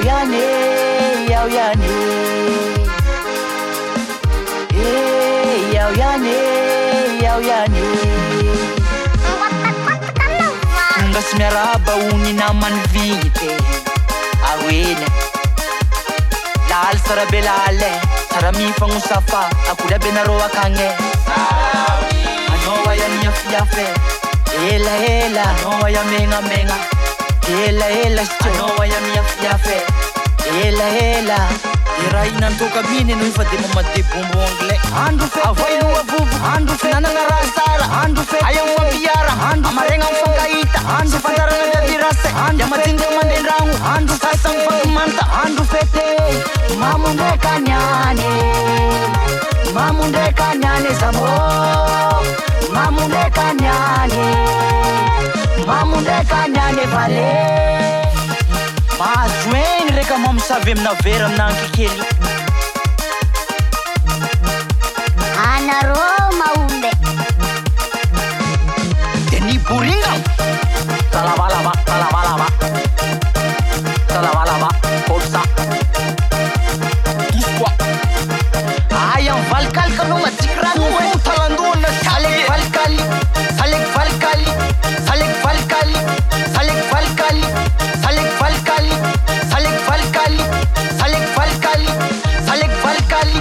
yaho ihany yaho ihany yaho ihany yaho ihany tonga sy miarahaba ony namany vigny te ahoeny lahaly sara be lahaly sara mifagnosafa akola be nareo akagny anao ay amiafiafe elaela anao ay amenamegna elaela sy anao ay amiafiafe elaela iraha inantoka miny anao fa de mamade bombo anglais andro fe avaino avovo andro fe nanana raha sara andro fe aya mifampiara amaregna mifankahita andro fantarana miadirase yamadinga mandendragno andro sasa mifagnomanta andro fete mamundrekanyane mamundrekanyane samo mamundrekanyane mamundrekanyane vale mahazo egny reka mamosavy amina vera amina ankikely anarô maombe de ny boringa talavalava talavalava talavalava forsa ispoa aya mivalikaliky anao matsiky rano talandoana salegy valikali salegy valikali salegy valikali salegy valikali salegy valikali salegy valikali salegy valikali salegy valikali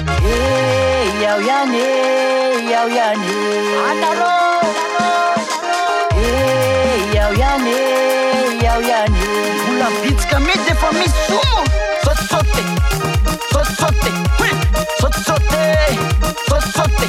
yaho ihany yaho ihany anarô yaho ihany yaho ihany vola bitsika mety defa misy somo sotisote sotisote sotisote sotisote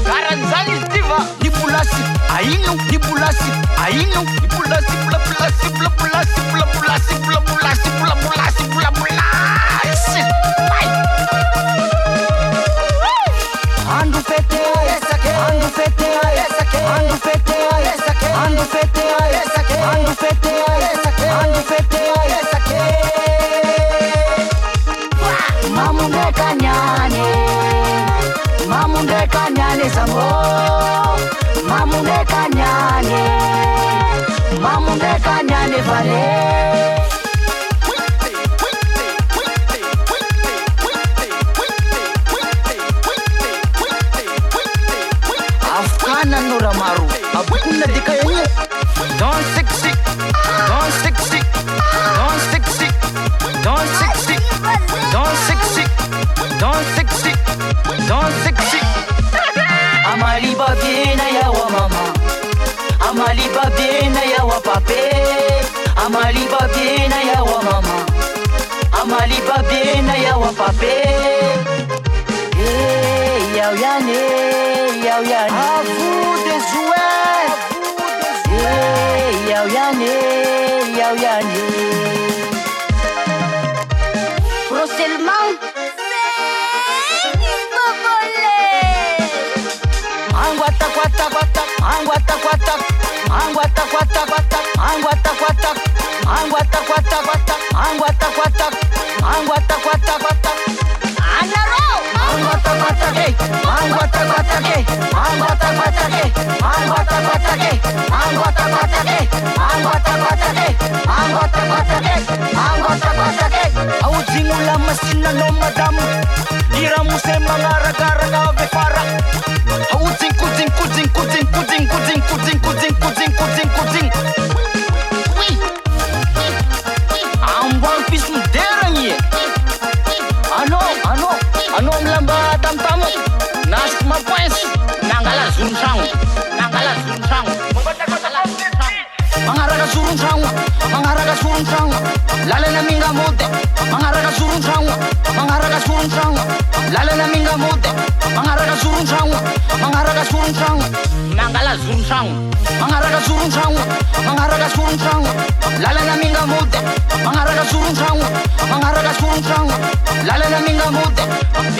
karan'izany izy ty va nibolasy aino nibolasy aino nibolasy bolabolasy bolabolasy bolabolasy bolabolasy bolabolasy bolabolasy andro fete andro fete andro fete andro fete andro fete andro fete mamundrekanyane mamundrekanyane samo mamundrekanyane mamundrekanyane vale afkana nora maro abokona dika io don sexy don sexy don sexy don sexy don sexy don sexy don sexy amali babiena yawa mama amali babiena yawa pape amali babiena yawa mama amali babiena yawa pape yaho ihany yaho ihany à vous de jouer yaho ihany yaho ihany Prochainement angwata kwata kwata angwata kwata angwata kwata kwata angwata kwata angwata kwata kwata angwata kwata angwata kwata kwata anarô angwata kwata ke angwata kwata ke angwata kwata ke angwata kwata ke angwata kwata ke angwata kwata ke angwata kwata ke angwata kwata ke aujingula masina no madamu ira muse mangaragaraga vefara aujing kujing kujing kujing kujing kujing kujing kujing kujing kujing kujing ambang pismu derangi ano mlamba tamtamu nas mapoes nangala zunchang mangaraga surunchang lalena minga mode mangaraga surunchang lalena minga mode mangaraga surunchang mangaraga surunchang lalena minga mode mangaraga surunchang lalena minga mode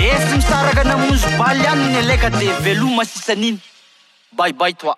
esi misaraga namonzo baly any ny aleka de veloma sisaniny bye bye toi